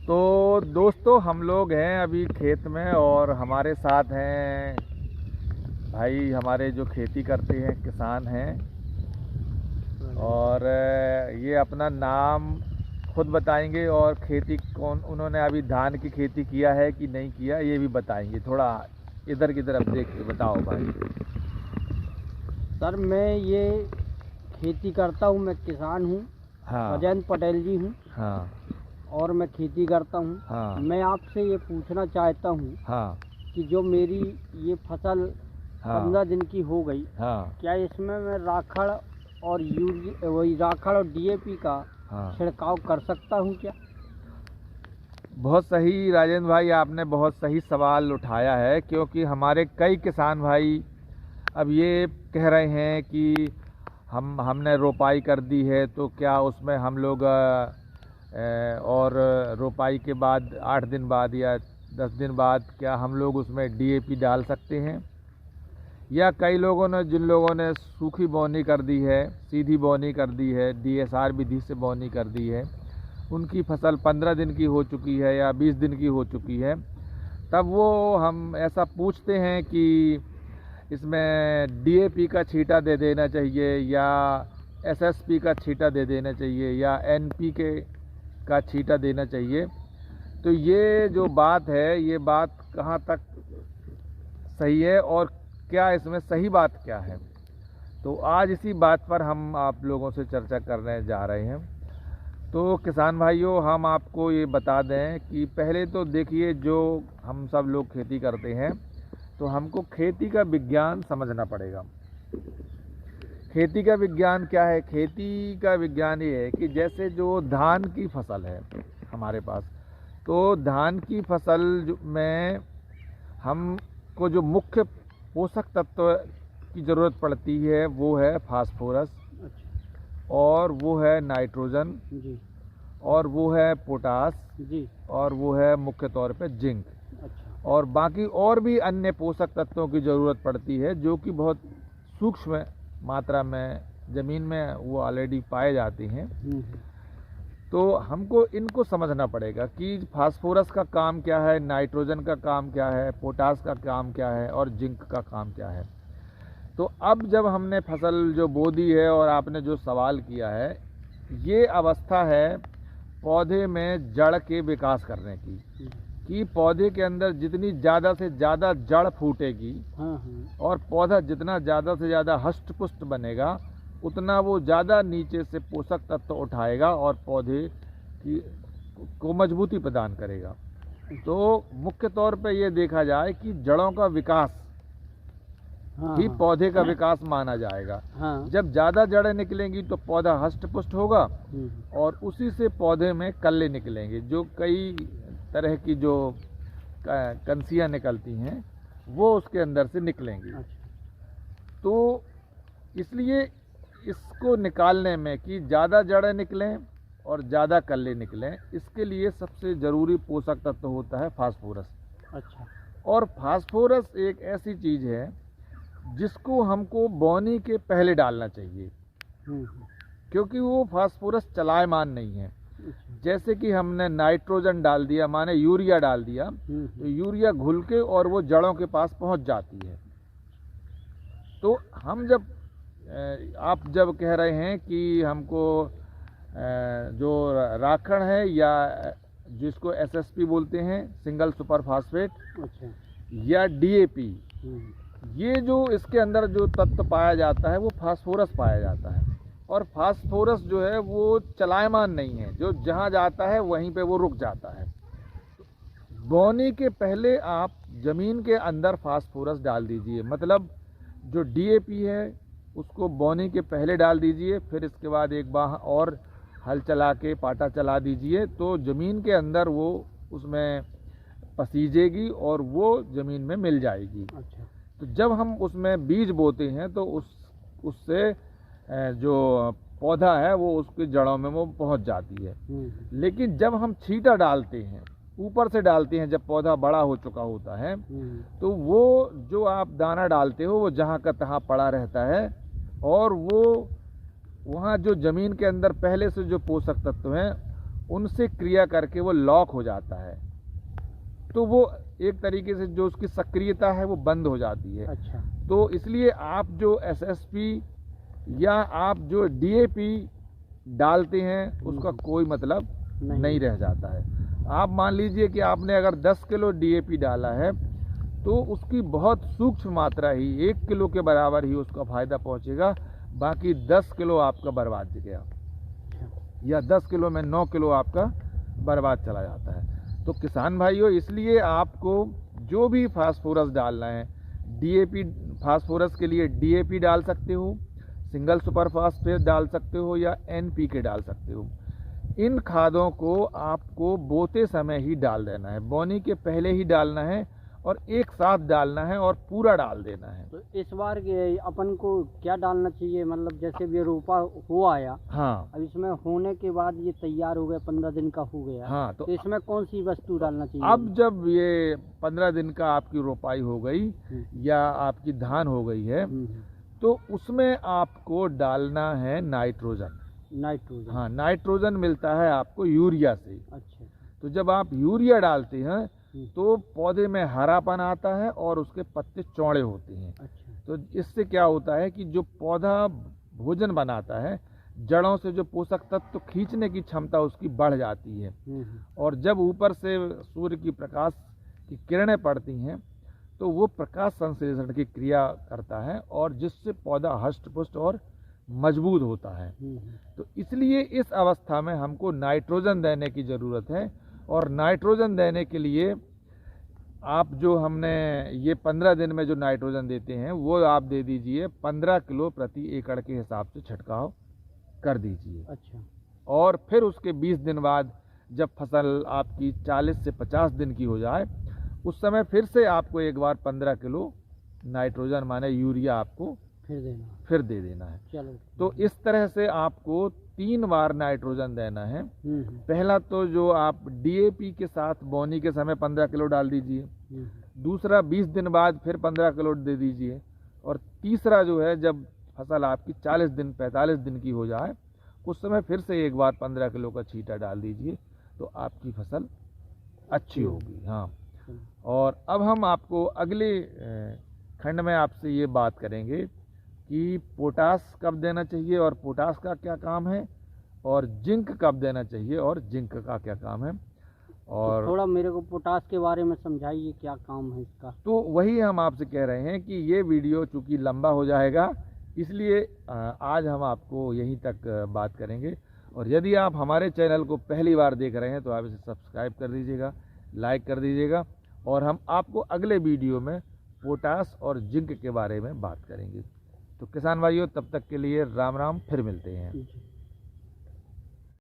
तो दोस्तों हम लोग हैं अभी खेत में और हमारे साथ हैं भाई हमारे जो खेती करते हैं किसान हैं। और ये अपना नाम खुद बताएंगे और खेती कौन उन्होंने अभी धान की खेती किया है कि नहीं किया ये भी बताएंगे। थोड़ा इधर की तरफ देख के बताओ भाई। सर मैं ये खेती करता हूँ, मैं किसान हूँ। हाँ अजैन पटेल जी हूँ हाँ और मैं खेती करता हूँ। हाँ मैं आपसे ये पूछना चाहता हूँ हाँ कि जो मेरी ये फसल हाँ 15 दिन की हो गई, हाँ क्या इसमें मैं राखड़ और राखड़ और डीएपी का हाँ। छिड़काव कर सकता हूँ क्या? बहुत सही राजेंद्र भाई, आपने बहुत सही सवाल उठाया है क्योंकि हमारे कई किसान भाई अब ये कह रहे हैं कि हमने रोपाई कर दी है तो क्या उसमें हम लोग और रोपाई के बाद 8 दिन बाद या 10 दिन बाद क्या हम लोग उसमें डीएपी डाल सकते हैं। या कई लोगों ने जिन लोगों ने सूखी बोनी कर दी है, सीधी बोनी कर दी है, डीएसआर विधि से बोनी कर दी है, उनकी फसल 15 दिन की हो चुकी है या 20 दिन की हो चुकी है, तब वो हम ऐसा पूछते हैं कि इसमें डीएपी का छींटा दे देना चाहिए या एसएसपी का छींटा दे देना चाहिए या एनपीके का छींटा देना चाहिए। तो ये जो बात है ये बात कहाँ तक सही है और क्या इसमें सही बात क्या है, तो आज इसी बात पर हम आप लोगों से चर्चा करने जा रहे हैं। तो किसान भाइयों, हम आपको ये बता दें कि पहले तो देखिए, जो हम सब लोग खेती करते हैं तो हमको खेती का विज्ञान समझना पड़ेगा। खेती का विज्ञान क्या है? खेती का विज्ञान ये है कि जैसे जो धान की फसल है हमारे पास, तो धान की फसल में हमको जो मुख्य पोषक तत्व की ज़रूरत पड़ती है वो है फास्फोरस, अच्छा और वो है नाइट्रोजन, जी और वो है पोटास, जी, और वो है मुख्य तौर पे जिंक। अच्छा और बाकी और भी अन्य पोषक तत्वों की ज़रूरत पड़ती है जो कि बहुत सूक्ष्म मात्रा में ज़मीन में वो ऑलरेडी पाए जाती हैं। तो हमको इनको समझना पड़ेगा कि फास्फोरस का काम क्या है, नाइट्रोजन का काम क्या है, पोटास का काम क्या है और जिंक का काम क्या है। तो अब जब हमने फसल जो बो दी है और आपने जो सवाल किया है, ये अवस्था है पौधे में जड़ के विकास करने की, कि पौधे के अंदर जितनी ज़्यादा से ज़्यादा जड़ फूटेगी और पौधा जितना ज़्यादा से ज़्यादा हष्ट पुष्ट बनेगा, उतना वो ज़्यादा नीचे से पोषक तत्व उठाएगा और पौधे को मजबूती प्रदान करेगा। तो मुख्य तौर पे ये देखा जाए कि जड़ों का विकास ही पौधे का विकास माना जाएगा। जब ज़्यादा जड़ें निकलेंगी तो पौधा हष्ट पुष्ट होगा और उसी से पौधे में कल्ले निकलेंगे, जो कई तरह की जो कंसियाँ निकलती हैं वो उसके अंदर से निकलेंगी। तो इसलिए इसको निकालने में कि ज़्यादा जड़ें निकलें और ज़्यादा कल्ले निकलें, इसके लिए सबसे ज़रूरी पोषक तत्व होता है फास्फोरस। अच्छा, और फास्फोरस एक ऐसी चीज़ है जिसको हमको बोनी के पहले डालना चाहिए, क्योंकि वो फास्फोरस चलायमान नहीं है। जैसे कि हमने नाइट्रोजन डाल दिया, माने यूरिया डाल दिया, तो यूरिया घुल के और वो जड़ों के पास पहुंच जाती है। तो हम जब आप जब कह रहे हैं कि हमको जो राखड़ है या जिसको एसएसपी बोलते हैं, सिंगल सुपर फास्फेट, अच्छा, या डीएपी, ये जो इसके अंदर जो तत्व पाया जाता है वो फास्फोरस पाया जाता है। और फास्फोरस जो है वो चलायमान नहीं है, जो जहाँ जाता है वहीं पे वो रुक जाता है। बोनी के पहले आप ज़मीन के अंदर फास्फोरस डाल दीजिए, मतलब जो डीएपी है उसको बोनी के पहले डाल दीजिए, फिर इसके बाद एक बार और हल चला के पाटा चला दीजिए, तो ज़मीन के अंदर वो उसमें पसीजेगी और वो ज़मीन में मिल जाएगी। अच्छा, तो जब हम उसमें बीज बोते हैं तो उससे जो पौधा है वो उसकी जड़ों में वो पहुंच जाती है। लेकिन जब हम छींटा डालते हैं, ऊपर से डालते हैं, जब पौधा बड़ा हो चुका होता है, तो वो जो आप दाना डालते हो वो जहाँ का तहाँ पड़ा रहता है और वो वहाँ जो ज़मीन के अंदर पहले से जो पोषक तत्व हैं उनसे क्रिया करके वो लॉक हो जाता है, तो वो एक तरीके से जो उसकी सक्रियता है वो बंद हो जाती है। अच्छा। तो इसलिए आप जो एसएसपी या आप जो डीएपी डालते हैं उसका कोई मतलब नहीं रह जाता है। आप मान लीजिए कि आपने अगर 10 किलो डीएपी डाला है तो उसकी बहुत सूक्ष्म मात्रा ही 1 किलो के बराबर ही उसका फायदा पहुंचेगा, बाकी 10 किलो आपका बर्बाद गया, या 10 किलो में 9 किलो आपका बर्बाद चला जाता है। तो किसान भाइयों, इसलिए आपको जो भी फास्फोरस डालना है, डीएपी फास्फोरस के लिए डीएपी डाल सकते हो, सिंगल सुपर फास्फेट डाल सकते हो, या एनपीके डाल सकते हो। इन खादों को आपको बोते समय ही डाल देना है, बोनी के पहले ही डालना है और एक साथ डालना है और पूरा डाल देना है। तो इस बार के अपन को क्या डालना चाहिए, मतलब जैसे भी रोपा हो आया, हाँ, अब इसमें होने के बाद ये तैयार हो गया, 15 दिन का हो गया, हाँ, तो इसमें कौन सी वस्तु डालना चाहिए? अब जब ये 15 दिन का आपकी रोपाई हो गई या आपकी धान हो गई है, तो उसमें आपको डालना है नाइट्रोजन। नाइट्रोजन? हाँ, नाइट्रोजन मिलता है आपको यूरिया से। अच्छा। तो जब आप यूरिया डालते हैं तो पौधे में हरापन आता है और उसके पत्ते चौड़े होते हैं। अच्छा। तो इससे क्या होता है कि जो पौधा भोजन बनाता है, जड़ों से जो पोषक तत्व तो खींचने की क्षमता उसकी बढ़ जाती है, और जब ऊपर से सूर्य की प्रकाश की किरणें पड़ती हैं तो वो प्रकाश संश्लेषण की क्रिया करता है, और जिससे पौधा हष्ट-पुष्ट और मजबूत होता है। तो इसलिए इस अवस्था में हमको नाइट्रोजन देने की ज़रूरत है, और नाइट्रोजन देने के लिए आप जो हमने ये 15 दिन में जो नाइट्रोजन देते हैं वो आप दे दीजिए 15 किलो प्रति एकड़ के हिसाब से छिड़काव कर दीजिए। अच्छा। और फिर उसके 20 दिन बाद जब फसल आपकी 40 से 50 दिन की हो जाए, उस समय फिर से आपको एक बार 15 किलो नाइट्रोजन माने यूरिया आपको फिर दे देना है। चलो। तो इस तरह से आपको 3 बार नाइट्रोजन देना है। पहला तो जो आप डीएपी के साथ बोनी के समय 15 किलो डाल दीजिए, दूसरा 20 दिन बाद फिर 15 किलो दे दीजिए, और तीसरा जो है जब फसल आपकी 40 दिन 45 दिन की हो जाए उस समय फिर से एक बार 15 किलो का छींटा डाल दीजिए, तो आपकी फसल अच्छी होगी। हाँ, और अब हम आपको अगले खंड में आपसे ये बात करेंगे कि पोटास कब देना चाहिए और पोटास का क्या काम है, और जिंक कब देना चाहिए और जिंक का क्या काम है। और तो थोड़ा मेरे को पोटास के बारे में समझाइए, क्या काम है इसका। तो वही हम आपसे कह रहे हैं कि ये वीडियो चूँकि लंबा हो जाएगा, इसलिए आज हम आपको यहीं तक बात करेंगे। और यदि आप हमारे चैनल को पहली बार देख रहे हैं तो आप इसे सब्सक्राइब कर दीजिएगा, लाइक कर दीजिएगा, और हम आपको अगले वीडियो में पोटास और जिंक के बारे में बात करेंगे। तो किसान भाइयों, तब तक के लिए राम राम, फिर मिलते हैं।